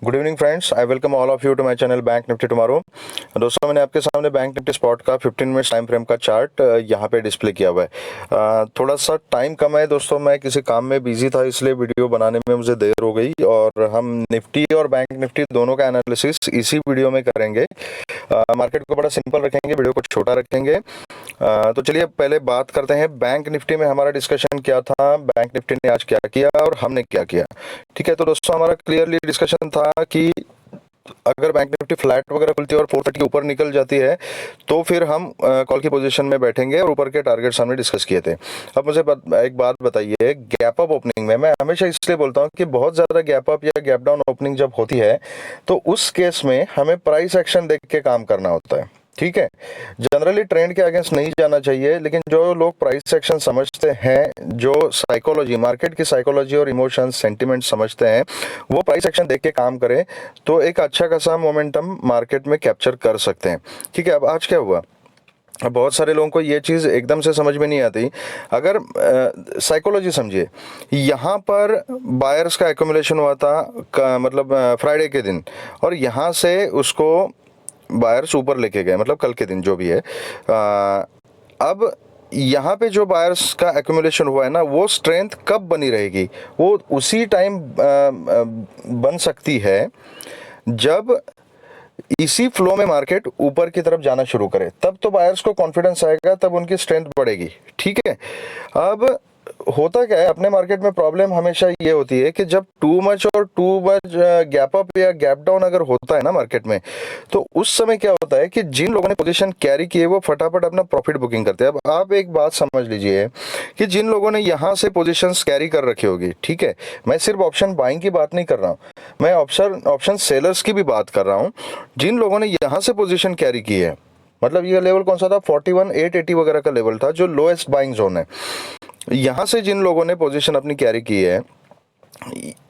Good evening friends, I welcome all of you to my channel bank Nifty tomorrow. दोस्तों, मैंने आपके सामने bank Nifty spot का 15 minutes time frame का chart यहाँ पे डिस्प्ले किया हुआ है। थोड़ा सा टाइम कम है दोस्तों, मैं किसी काम में बिजी था इसलिए वीडियो बनाने में मुझे देर हो गई और हम निफ्टी और बैंक निफ्टी दोनों का एनालिसिस इसी वीडियो में करेंगे। मार्केट को बड़ा सिंपल रखेंगे, वीडियो को छोटा रखेंगे। तो चलिए पहले बात करते हैं बैंक निफ्टी में हमारा डिस्कशन क्या था, बैंक निफ्टी ने आज क्या किया और हमने क्या किया। ठीक है, तो दोस्तों हमारा क्लियरली डिस्कशन था कि अगर बैंक निफ्टी फ्लैट वगैरह खुलती है और 430 के ऊपर निकल जाती है तो फिर हम कॉल की पोजीशन में बैठेंगे और ऊपर के टारगेट्स हमने डिस्कस किए थे। अब मुझे एक बात बताइए, गैप अप ओपनिंग में मैं हमेशा इसलिए बोलता हूँ कि बहुत ज़्यादा गैप अप या गैप डाउन ओपनिंग जब होती है तो उस केस में हमें प्राइस एक्शन देख के काम करना होता है। ठीक है, जनरली ट्रेंड के अगेंस्ट नहीं जाना चाहिए, लेकिन जो लोग प्राइस एक्शन समझते हैं, जो साइकोलॉजी, मार्केट की साइकोलॉजी और इमोशंस, सेंटिमेंट समझते हैं, वो प्राइस एक्शन देख के काम करें तो एक अच्छा खासा मोमेंटम मार्केट में कैप्चर कर सकते हैं। ठीक है, अब आज क्या हुआ, अब बहुत सारे लोगों को ये चीज़ एकदम से समझ में नहीं आती। अगर साइकोलॉजी समझिए, यहाँ पर बायर्स का एक्यूमुलेशन हुआ था मतलब फ्राइडे के दिन, और यहाँ से उसको बायर्स ऊपर लेके गए, मतलब कल के दिन जो भी है। अब यहाँ पे जो बायर्स का एक्यूमुलेशन हुआ है ना, वो स्ट्रेंथ कब बनी रहेगी, वो उसी टाइम बन सकती है जब इसी फ्लो में मार्केट ऊपर की तरफ जाना शुरू करे। तब तो बायर्स को कॉन्फिडेंस आएगा, तब उनकी स्ट्रेंथ बढ़ेगी। ठीक है, अब होता क्या है, अपने मार्केट में प्रॉब्लम हमेशा ये होती है कि जब टू मच गैप अप या गैप डाउन अगर होता है ना मार्केट में, तो उस समय क्या होता है कि जिन लोगों ने पोजीशन कैरी की है वो फटाफट अपना प्रॉफिट बुकिंग करते हैं। अब आप एक बात समझ लीजिए कि जिन लोगों ने यहाँ से पोजीशंस कैरी कर रखी होगी, ठीक है, मैं सिर्फ ऑप्शन बाइंग की बात नहीं कर रहा हूँ, मैं ऑप्शन सेलर्स की भी बात कर रहा हूँ। जिन लोगों ने यहाँ से पोजीशन कैरी की है, मतलब ये लेवल कौन सा था, 41,880 वगैरह का लेवल था जो लोएस्ट बाइंग जोन है। यहाँ से जिन लोगों ने पोजीशन अपनी कैरी की है,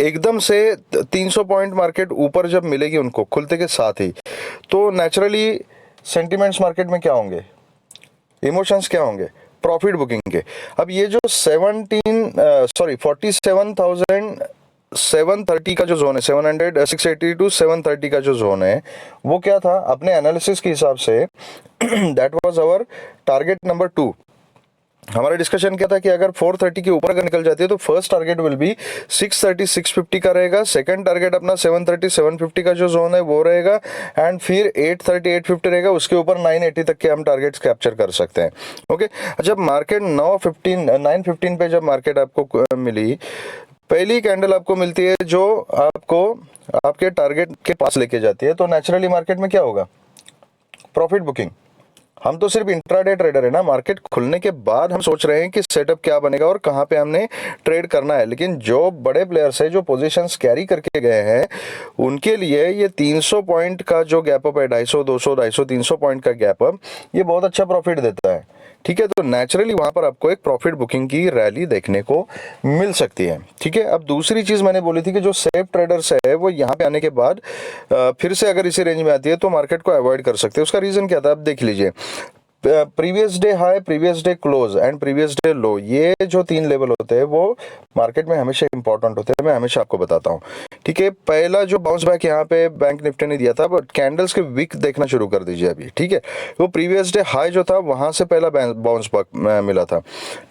एकदम से 300 पॉइंट मार्केट ऊपर जब मिलेगी उनको खुलते के साथ ही, तो नेचुरली सेंटिमेंट्स मार्केट में क्या होंगे, इमोशंस क्या होंगे, प्रॉफिट बुकिंग के। अब ये जो 47,730 का जो जोन है, 680 टू 730 का जो जोन है, वो क्या था अपने एनालिसिस के हिसाब से that was our target number 2। हमारा डिस्कशन क्या था कि अगर 430 के ऊपर अगर निकल जाती है तो फर्स्ट टारगेट विल बी 630 650 का रहेगा, सेकंड टारगेट अपना 730 750 का जो जोन है वो रहेगा, एंड फिर 830 850 रहेगा, उसके ऊपर 980 तक के हम टारगेट्स कैप्चर कर सकते हैं। ओके, जब मार्केट 915 पे जब मार्केट आपको मिली, पहली कैंडल आपको मिलती है जो आपको आपके टारगेट के पास लेके जाती है, तो नेचुरली मार्केट में क्या होगा, प्रॉफिट बुकिंग। हम तो सिर्फ इंट्राडे ट्रेडर है ना, मार्केट खुलने के बाद हम सोच रहे हैं कि सेटअप क्या बनेगा और कहां पे हमने ट्रेड करना है। लेकिन जो बड़े प्लेयर्स है, जो पोजीशंस कैरी करके गए हैं, उनके लिए ये 300 पॉइंट का जो गैप अप है, 250 200 250 300 पॉइंट का गैप अप, ये बहुत अच्छा प्रॉफिट देता है। ठीक है, तो नेचुरली वहां पर आपको एक प्रॉफिट बुकिंग की रैली देखने को मिल सकती है। ठीक है, अब दूसरी चीज मैंने बोली थी कि जो सेफ ट्रेडर्स है वो यहाँ पे आने के बाद फिर से अगर इसी रेंज में आती है तो मार्केट को अवॉइड कर सकते हैं। उसका रीजन क्या था, अब देख लीजिए, previous day high, previous day close and previous day लो, ये जो 3 लेवल होते हैं वो मार्केट में हमेशा इंपॉर्टेंट होते हैं, मैं हमेशा आपको बताता हूँ। ठीक है, पहला जो बाउंस बैक यहाँ पे बैंक निफ्टी ने दिया था, बट कैंडल्स के विक देखना शुरू कर दीजिए अभी। ठीक है, वो प्रीवियस डे हाई जो था वहां से पहला बाउंस बैक मिला था।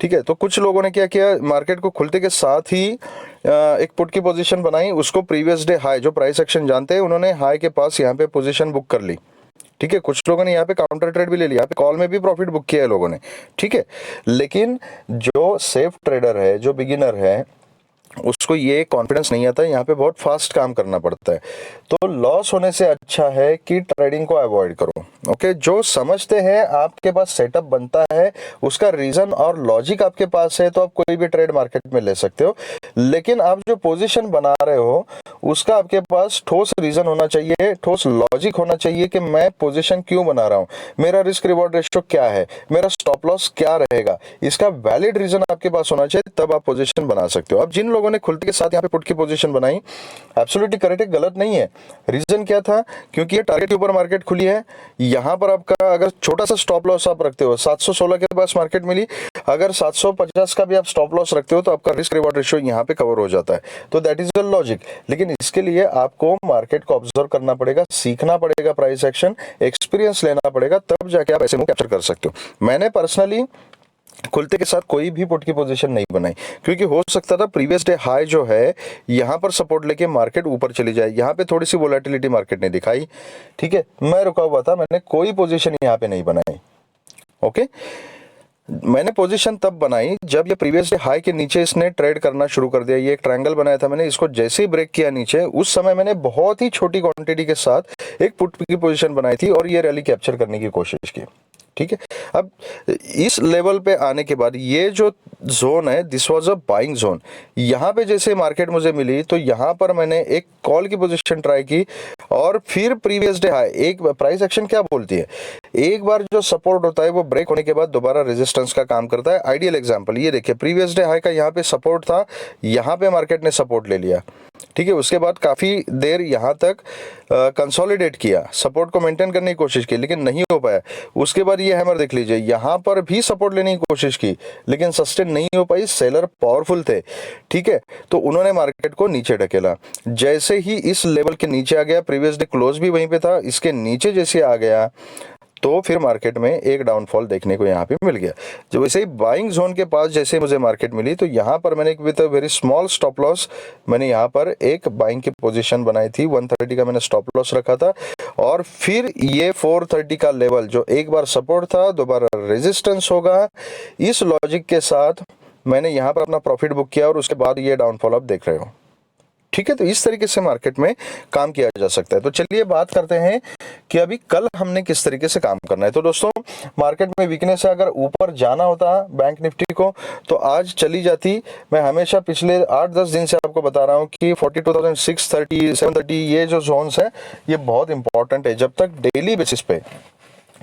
ठीक है, तो कुछ लोगों ने क्या किया, मार्केट को खुलते के साथ ही एक पुट की पोजीशन बनाई, उसको प्रीवियस डे हाई, जो प्राइस एक्शन जानते हैं, उन्होंने हाई के पास यहाँ पे पोजीशन बुक कर ली। ठीक है, कुछ लोगों ने यहाँ पे काउंटर ट्रेड भी ले लिया, यहाँ पे कॉल में भी प्रॉफिट बुक किया है लोगों ने। ठीक है, लेकिन जो सेफ ट्रेडर है, जो बिगिनर है, उसको ये कॉन्फिडेंस नहीं आता, यहाँ पे बहुत फास्ट काम करना पड़ता है, तो लॉस होने से अच्छा है कि ट्रेडिंग को अवॉइड करो। ओके, जो समझते हैं आपके पास सेटअप बनता है, उसका रीजन और लॉजिक आपके पास है, तो आप कोई भी ट्रेड मार्केट में ले सकते हो। लेकिन आप जो पोजीशन बना रहे हो उसका आपके पास ठोस रीजन होना चाहिए, ठोस लॉजिक होना चाहिए कि मैं पोजीशन क्यों बना रहा हूँ, मेरा रिस्क रिवॉर्ड रेशियो क्या है, मेरा स्टॉप लॉस क्या रहेगा, इसका वैलिड रीजन आपके पास होना चाहिए, तब आप पोजीशन बना सकते हो। अब जिन लोगों ने खुलते के साथ यहाँ पे पुट की पोजीशन बनाई, एब्सोल्युटली करेक्ट है, गलत नहीं है। रीजन क्या था, क्योंकि ये टारगेट के ऊपर मार्केट खुली है, यहाँ पर आपका अगर छोटा सा स्टॉप लॉस आप रखते हो, 716 के पास मार्केट मिली, अगर 750 का भी आप स्टॉप लॉस रखते हो तो आपका रिस्क रिवॉर्ड रेशियो यहाँ पे कवर हो जाता है। तो दैट इज द लॉजिक। लेकिन इसके लिए आपको मार्केट को ऑब्जर्व करना पड़ेगा, सीखना पड़ेगा, प्राइस एक्शन एक्सपीरियंस लेना पड़ेगा, तब जाके आप ऐसे मूव कैप्चर कर सकते हो। मैंने पर्सनली खुलते के साथ कोई भी पुट की पोजीशन नहीं बनाई, क्योंकि हो सकता था प्रीवियस डे हाई जो है यहाँ पर सपोर्ट लेके मार्केट ऊपर चली जाए। यहाँ पे थोड़ी सी वोलेटिलिटी मार्केट ने दिखाई, ठीक है, मैं रुका हुआ था, मैंने कोई पोजीशन यहाँ पे नहीं बनाई। ओके, मैंने पोजीशन तब बनाई जब ये प्रीवियस डे हाई के नीचे इसने ट्रेड करना शुरू कर दिया। ये एक ट्रायंगल बनाया था मैंने, इसको जैसे ही ब्रेक किया नीचे, उस समय मैंने बहुत ही छोटी क्वांटिटी के साथ एक पुट की पोजीशन बनाई थी और ये रैली कैप्चर करने की कोशिश की। ठीक है, अब इस लेवल पे आने के बाद ये जो जोन है, this was a buying zone. यहाँ पे जैसे मार्केट मुझे मिली तो यहाँ पर मैंने एक कॉल की पोजीशन ट्राई की और फिर प्रीवियस डे हाई, एक प्राइस एक्शन क्या बोलती है, एक बार जो सपोर्ट होता है वो ब्रेक होने के बाद दोबारा रेजिस्टेंस का काम करता है। आइडियल एग्जांपल ये देखिए, प्रीवियस डे हाई का यहाँ पे सपोर्ट था, यहाँ पे मार्केट ने सपोर्ट ले लिया, ठीक है, उसके बाद काफ़ी देर यहाँ तक कंसोलिडेट किया, सपोर्ट को मेंटेन करने की कोशिश की, लेकिन नहीं हो पाया। उसके बाद ये हैमर देख लीजिए, यहाँ पर भी सपोर्ट लेने की कोशिश की, लेकिन सस्टेन नहीं हो पाई, सेलर पावरफुल थे, ठीक है, तो उन्होंने मार्केट को नीचे ढकेला। जैसे ही इस लेवल के नीचे आ गया, प्रीवियस डे क्लोज भी वहीं पे था, इसके नीचे जैसे आ गया तो फिर मार्केट में एक डाउनफॉल देखने को यहाँ पे मिल गया। जब वैसे ही बाइंग जोन के पास जैसे मुझे मार्केट मिली तो यहाँ पर मैंने with a very small stop loss मैंने यहाँ पर एक बाइंग की पोजीशन बनाई थी। 130 का मैंने स्टॉप लॉस रखा था और फिर ये 430 का लेवल जो एक बार सपोर्ट था दोबारा रेजिस्टेंस होगा, इस लॉजिक के साथ मैंने यहाँ पर अपना प्रॉफिट बुक किया और उसके बाद ये डाउनफॉल आप देख रहे हो। ठीक है, तो इस तरीके से मार्केट में काम किया जा सकता है। तो चलिए बात करते हैं कि अभी कल हमने किस तरीके से काम करना है। तो दोस्तों, मार्केट में वीकनेस है, अगर ऊपर जाना होता बैंक निफ्टी को तो आज चली जाती। मैं हमेशा पिछले 8-10 दिन से आपको बता रहा हूं कि 42,630 730 ये जो जोन्स है ये बहुत इंपॉर्टेंट है। जब तक डेली बेसिस पे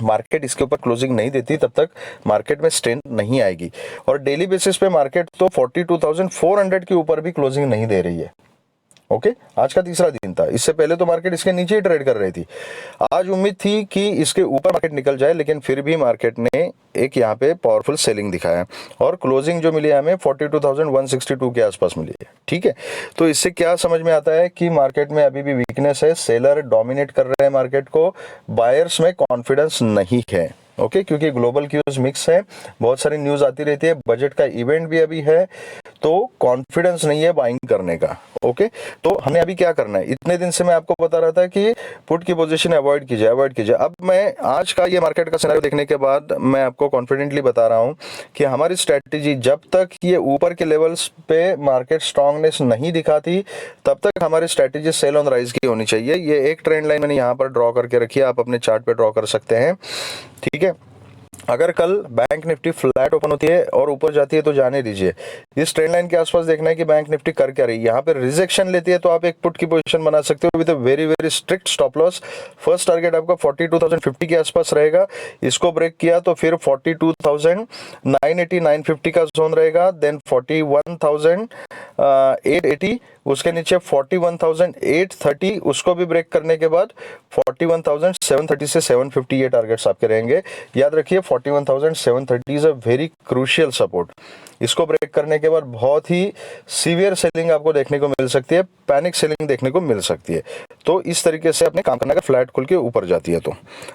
मार्केट इसके ऊपर क्लोजिंग नहीं देती तब तक मार्केट में स्ट्रेंथ नहीं आएगी। और डेली बेसिस पे मार्केट तो 42,400 के ऊपर भी क्लोजिंग नहीं दे रही है। ओके, आज का तीसरा दिन था, इससे पहले तो मार्केट इसके नीचे ही ट्रेड कर रही थी। आज उम्मीद थी कि इसके ऊपर मार्केट निकल जाए, लेकिन फिर भी मार्केट ने एक यहाँ पे पावरफुल सेलिंग दिखाया और क्लोजिंग जो मिली है हमें 42,162 के आसपास मिली है। ठीक है, तो इससे क्या समझ में आता है कि मार्केट में अभी भी वीकनेस है, सेलर डोमिनेट कर रहे हैं मार्केट को, बायर्स में कॉन्फिडेंस नहीं है। ओके, क्योंकि ग्लोबल क्यूज मिक्स है, बहुत सारी न्यूज आती रहती है, बजट का इवेंट भी अभी है, तो कॉन्फिडेंस नहीं है बाइंग करने का। ओके, तो हमें अभी क्या करना है, इतने दिन से मैं आपको बता रहा था कि पुट की पोजीशन अवॉइड कीजिए। अब मैं आज का ये मार्केट का सिनेरियो देखने के बाद मैं आपको कॉन्फिडेंटली बता रहा हूं कि हमारी स्ट्रेटेजी जब तक ये ऊपर के लेवल्स पे मार्केट स्ट्रांगनेस नहीं दिखाती तब तक हमारी स्ट्रेटेजी सेल ऑन राइज की होनी चाहिए। ये एक ट्रेंड लाइन मैंने यहाँ पर ड्रॉ करके रखी है, आप अपने चार्ट पे ड्रॉ कर सकते हैं। ठीक है, अगर कल बैंक निफ्टी फ्लैट ओपन होती है और ऊपर जाती है तो जाने दीजिए, इस ट्रेंड लाइन के आसपास देखना है कि बैंक निफ्टी कर क्या रही है। यहाँ पे रिजेक्शन लेती है तो आप एक पुट की पोजीशन बना सकते हो with a very very strict stop loss. First target आपका 42,050 के आसपास रहेगा, इसको ब्रेक किया तो फिर 42,980 950 का जोन रहेगा, देन 41,880, उसके नीचे 41,830, उसको भी ब्रेक करने के बाद 41,730 से 750 ये टारगेट्स आपके रहेंगे। याद रखिए 41,730 is a very crucial support. इसको ब्रेक करने के बाद बहुत ही सीवियर सेलिंग आपको देखने को मिल सकती है, पैनिक सेलिंग देखने को मिल सकती है। तो इस तरीके से अपने काम करने का फ्लैट खुल के ऊपर जाती है। तो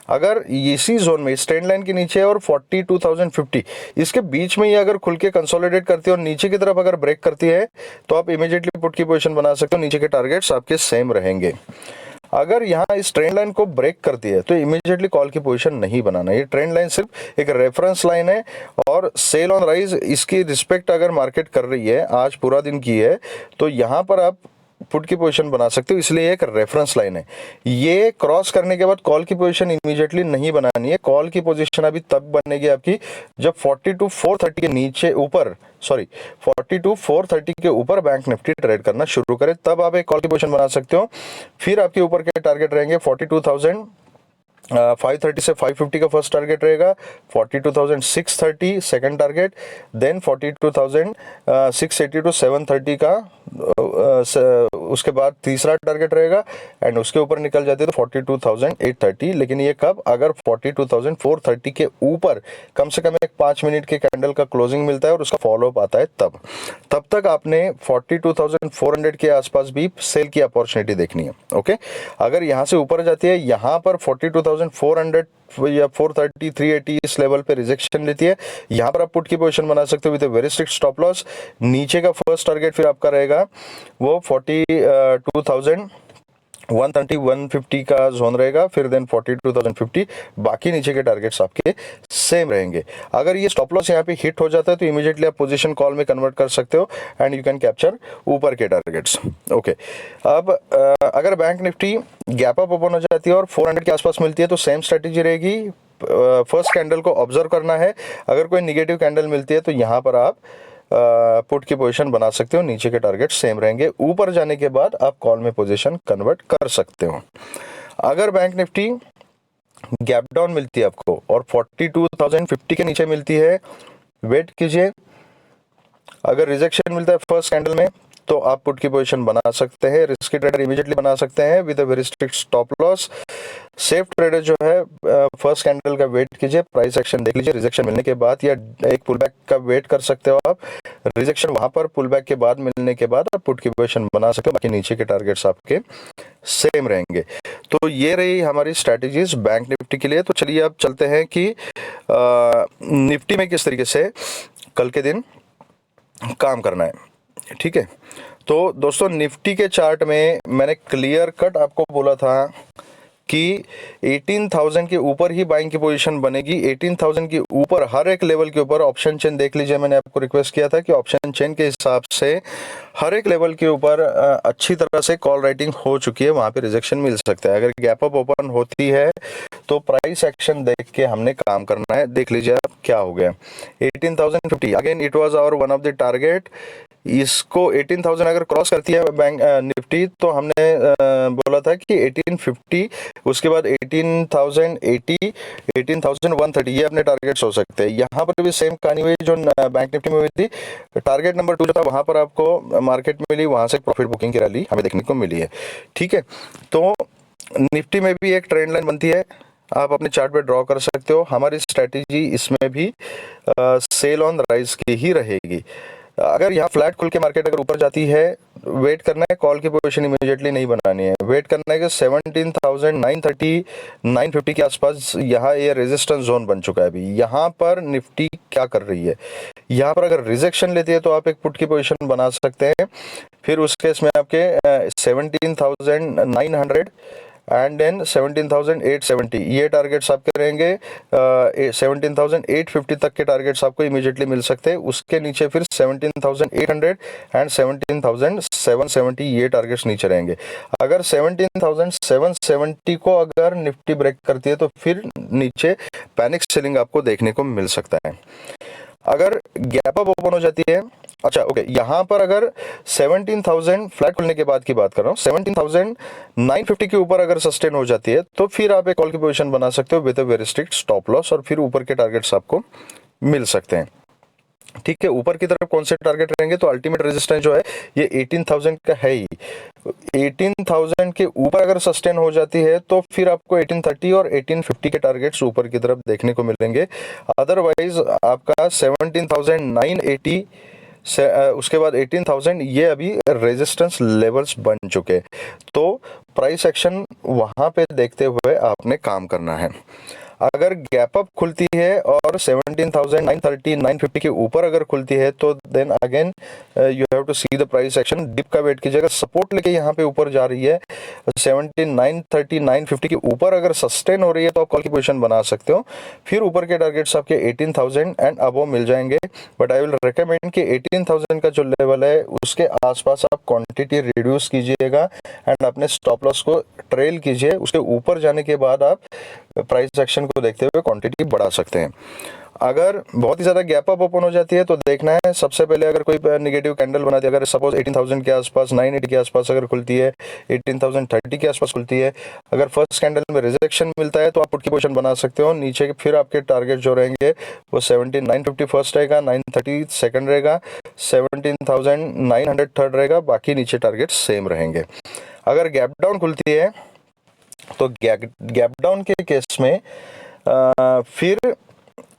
अगर इसी जोन में इस ट्रेंड लाइन के नीचे और 42,050 इसके बीच में ये अगर खुल के कंसोलिडेट करती है और नीचे की तरफ अगर ब्रेक करती है तो आप इमीडिएटली पुट की पोजीशन बना सकते हो, नीचे के टारगेट्स आपके सेम रहेंगे। अगर यहाँ इस ट्रेंड लाइन को ब्रेक करती है तो इमीडिएटली कॉल की पोजीशन नहीं बनाना। ये ट्रेंड लाइन सिर्फ एक रेफरेंस लाइन है और सेल ऑन राइज इसकी रिस्पेक्ट अगर मार्केट कर रही है, आज पूरा दिन की है, तो यहाँ पर आप पुट की पोजीशन बना सकते हो, इसलिए एक रेफरेंस लाइन है। ये क्रॉस करने के बाद कॉल की पोजीशन इमीडिएटली नहीं बनानी है। कॉल की पोजीशन अभी तब बनेगी आपकी जब 42,430 के नीचे ऊपर 42,430 के ऊपर बैंक निफ्टी ट्रेड करना शुरू करे, तब आप एक कॉल की पोजीशन बना सकते हो। फिर आपके ऊपर के टारगेट रहेंगे 42,530 से 550 का फर्स्ट टारगेट रहेगा, 42,630 सेकंड टारगेट, देन 42,680 टू 730 का उसके बाद तीसरा टारगेट रहेगा एंड उसके ऊपर निकल जाती है तो 42,830। लेकिन ये कब, अगर 42,430 के ऊपर कम से कम एक 5 मिनट के कैंडल का क्लोजिंग मिलता है और उसका फॉलोअप आता है तब तक आपने 42,400 के आसपास भी सेल की अपॉर्चुनिटी देखनी है। ओके, अगर यहाँ से ऊपर जाती है, यहाँ पर 42,400 या 430 380 इस लेवल पे रिजेक्शन लेती है, यहाँ पर आप पुट की पोजीशन बना सकते हो with very strict stop loss. नीचे का फर्स्ट टारगेट फिर आपका रहेगा वो 42,130 150 का जोन रहेगा, फिर देन 42,050, बाकी नीचे के टारगेट्स आपके सेम रहेंगे। अगर ये स्टॉप लॉस यहाँ पे हिट हो जाता है तो इमीडिएटली आप पोजीशन कॉल में कन्वर्ट कर सकते हो एंड यू कैन कैप्चर ऊपर के टारगेट्स। ओके, अब अगर bank Nifty gap up open हो जाती है और 400 के आसपास मिलती है तो सेम स्ट्रेटेजी रहेगी। फर्स्ट कैंडल को ऑब्जर्व करना है, अगर कोई निगेटिव कैंडल मिलती है तो यहाँ पर आप पुट की पोजीशन बना सकते हो, नीचे के टारगेट सेम रहेंगे। ऊपर जाने के बाद आप कॉल में पोजीशन कन्वर्ट कर सकते हो। अगर बैंक निफ्टी गैप डाउन मिलती है आपको और 42,050 के नीचे मिलती है, वेट कीजिए। अगर रिजेक्शन मिलता है फर्स्ट कैंडल में तो आप पुट की पोजीशन बना सकते हैं, रिस्की ट्रेडर इमीडिएटली बना सकते हैं with a very strict stop loss. Safe trader जो है फर्स्ट कैंडल का वेट कीजिए, प्राइस एक्शन देख लीजिए, रिजेक्शन मिलने के बाद या एक पुलबैक का वेट कर सकते हो आप। रिजेक्शन वहां पर पुलबैक के बाद मिलने के बाद आप पुट की पोजीशन बना सकते हो, बाकी नीचे के टारगेट्स आपके सेम रहेंगे। तो ये रही हमारी स्ट्रैटेजीज बैंक निफ्टी के लिए। तो चलिए अब चलते हैं कि निफ्टी में किस तरीके से कल के दिन काम करना है। ठीक है, तो दोस्तों निफ्टी के चार्ट में मैंने क्लियर कट आपको बोला था कि 18,000 के ऊपर ही बाइंग की पोजीशन बनेगी। 18,000 के ऊपर हर एक लेवल के ऊपर ऑप्शन चेन देख लीजिए, मैंने आपको रिक्वेस्ट किया था कि ऑप्शन चेन के हिसाब से हर एक लेवल के ऊपर अच्छी तरह से कॉल राइटिंग हो चुकी है, वहां पे रिजेक्शन मिल सकता है। अगर गैप अप ओपन होती है तो प्राइस एक्शन देख के हमने काम करना है। देख लीजिए आप क्या हो गया, 18,050 again it was hour one of the target. इसको 18,000 अगर क्रॉस करती है बैंक निफ्टी तो हमने बोला था कि 1850, उसके बाद 18,080 18,130 ये अपने टारगेट्स हो सकते हैं। यहाँ पर भी सेम कहानी हुई जो बैंक निफ्टी में हुई थी। टारगेट नंबर 2 जो था वहां पर आपको मार्केट मिली, वहां से प्रॉफिट बुकिंग की रैली हमें देखने को मिली है। ठीक है, तो निफ्टी में भी एक ट्रेंड लाइन बनती है, आप अपने चार्ट पे ड्रॉ कर सकते हो। हमारी स्ट्रेटेजी इसमें भी सेल ऑन राइज की ही रहेगी। अगर यहाँ फ्लैट खुल के मार्केट अगर ऊपर जाती है, वेट करना है, कॉल की पोजीशन इमीडिएटली नहीं बनानी है। वेट करना है कि 17,930 950 के आसपास यहाँ ये रेजिस्टेंस जोन बन चुका है। अभी यहाँ पर निफ्टी क्या कर रही है, यहाँ पर अगर रिजेक्शन लेती है तो आप एक पुट की पोजीशन बना सकते हैं। फिर उस केस में आपके 17,900 एंड देन 17,870 ये टारगेट्स आपके रहेंगे। 17,850 तक के टारगेट्स आपको इमीडिएटली मिल सकते हैं। उसके नीचे फिर 17,800 एंड 17,770 ये टारगेट्स नीचे रहेंगे। अगर 17,770 को अगर निफ्टी ब्रेक करती है तो फिर नीचे पैनिक सेलिंग आपको देखने को मिल सकता है। अगर गैप अप ओपन हो जाती है, अच्छा ओके, यहाँ पर अगर 17,000 फ्लैट खुलने के बाद की बात कर रहा हूँ, 17,950 के ऊपर अगर सस्टेन हो जाती है तो फिर आप एक कॉल की पोजीशन बना सकते हो with a very strict stop loss और फिर ऊपर के टारगेट्स आपको मिल सकते हैं। ठीक है, ऊपर की तरफ कौन से टारगेट रहेंगे, तो अल्टीमेट रेजिस्टेंस जो है ये 18,000 का है ही। 18,000 के ऊपर अगर सस्टेन हो जाती है तो फिर आपको 1830 और 1850 के टारगेट्स ऊपर की तरफ देखने को मिलेंगे। अदरवाइज आपका 17,980 उसके बाद 18,000 ये अभी रेजिस्टेंस लेवल्स बन चुके। तो प्राइस एक्शन वहां पे देखते हुए आपने काम करना है। अगर गैप अप खुलती है और 17,930 950 के ऊपर अगर खुलती है तो then again you have to see the price action. Dip का वेट कीजिए, अगर सपोर्ट लेके यहाँ पे ऊपर जा रही है 17,930 950 के ऊपर अगर सस्टेन हो रही है तो आप कॉल की पोजीशन बना सकते हो। फिर ऊपर के टारगेट्स आपके 18,000 एंड अबव मिल जाएंगे। बट आई विल रिकमेंड कि 18,000 का जो लेवल है उसके आसपास आप क्वांटिटी रिड्यूस कीजिएगा एंड अपने स्टॉप लॉस को ट्रेल कीजिए। उसके ऊपर जाने के बाद आप प्राइस एक्शन को देखते हुए क्वांटिटी बढ़ा सकते हैं। अगर बहुत ही ज़्यादा गैप अप ओपन हो जाती है तो देखना है, सबसे पहले अगर कोई नेगेटिव कैंडल बनाती है, अगर सपोज 18,000 के आसपास, 980 के आसपास अगर खुलती है, 18,030 के आसपास खुलती है, अगर फर्स्ट कैंडल में रिजेक्शन मिलता है तो आप पुट की पोजीशन बना सकते हो। नीचे के फिर आपके टारगेट जो रहेंगे वो 17,950 फर्स्ट रहेगा, 930 सेकंड रहेगा, 17,900 थर्ड रहेगा, बाकी नीचे टारगेट सेम रहेंगे। अगर गैप डाउन खुलती है तो गैप डाउन के केस में फिर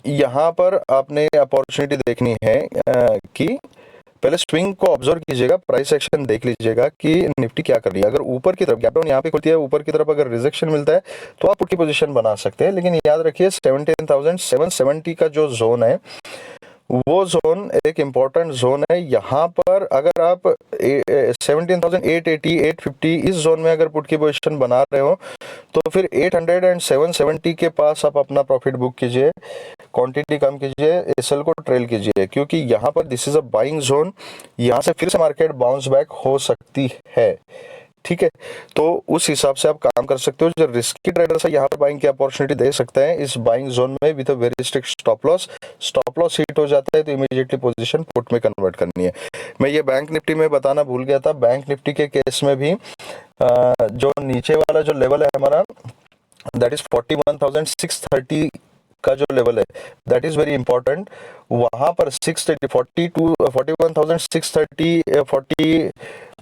यहाँ पर आपने अपॉर्चुनिटी देखनी है कि पहले स्विंग को ऑब्जर्व कीजिएगा, प्राइस एक्शन देख लीजिएगा कि निफ्टी क्या कर रही है। अगर ऊपर की तरफ गैप डाउन यहाँ पे खुलती है, ऊपर की तरफ अगर रिजेक्शन मिलता है तो आप पुट की पोजीशन बना सकते हैं। लेकिन याद रखिए 17,770 का जो जोन है वो जोन एक इम्पॉर्टेंट जोन है। यहाँ पर अगर आप 17,880 850 इस जोन में अगर पुट की पोजीशन बना रहे हो तो फिर 800 एंड 770 के पास आप अपना प्रॉफिट बुक कीजिए, क्वांटिटी कम कीजिए, एसएल को ट्रेल कीजिए, क्योंकि यहाँ पर this is a buying zone. यहाँ से फिर से मार्केट बाउंस बैक हो सकती है, ठीक है। तो उस हिसाब से आप काम कर सकते हो। जो रिस्की ट्रेडर्स है यहाँ पर बाइंग की अपॉर्चुनिटी दे सकते हैं इस बाइंग जोन में with a very strict stop loss hit हो जाता है तो इमीडिएटली पोजीशन पुट में कन्वर्ट करनी है। मैं ये बैंक निफ्टी में बताना भूल गया था, बैंक निफ्टी के केस में भी जो नीचे वाला जो लेवल है हमारा दैट इज 41,630 का जो लेवल है दैट इज वेरी इंपॉर्टेंट। वहां पर 630 42 41,630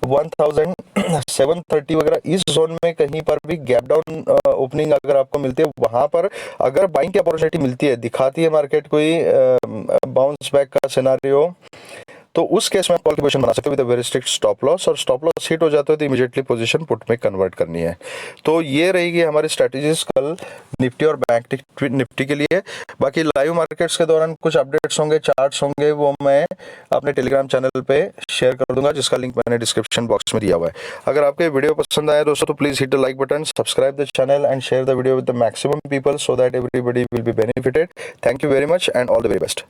41,730 वगैरह इस जोन में कहीं पर भी गैप डाउन ओपनिंग अगर आपको मिलती है, वहां पर अगर बाइंग की अपॉर्चुनिटी मिलती है, दिखाती है मार्केट कोई बाउंस बैक का सिनेरियो, तो उस केस में आप कॉल की पोजीशन बना सकते हो with a very strict stop loss, और स्टॉप लॉस हिट हो जाता है तो इमीडिएटली पोजीशन पुट में कन्वर्ट करनी है। तो ये रहेगी हमारी स्ट्रेटजीज कल निफ्टी और बैंक निफ्टी के लिए। बाकी लाइव मार्केट्स के दौरान कुछ अपडेट्स होंगे, चार्ट्स होंगे, वो मैं अपने टेलीग्राम चैनल पे शेयर कर दूंगा, जिसका लिंक मैंने डिस्क्रिप्शन बॉक्स में दिया हुआ है। अगर आपको ये वीडियो पसंद आया दोस्तों तो please hit the like button, subscribe the channel and share the video with the maximum people so that everybody will be benefited. Thank you very much and all the very best.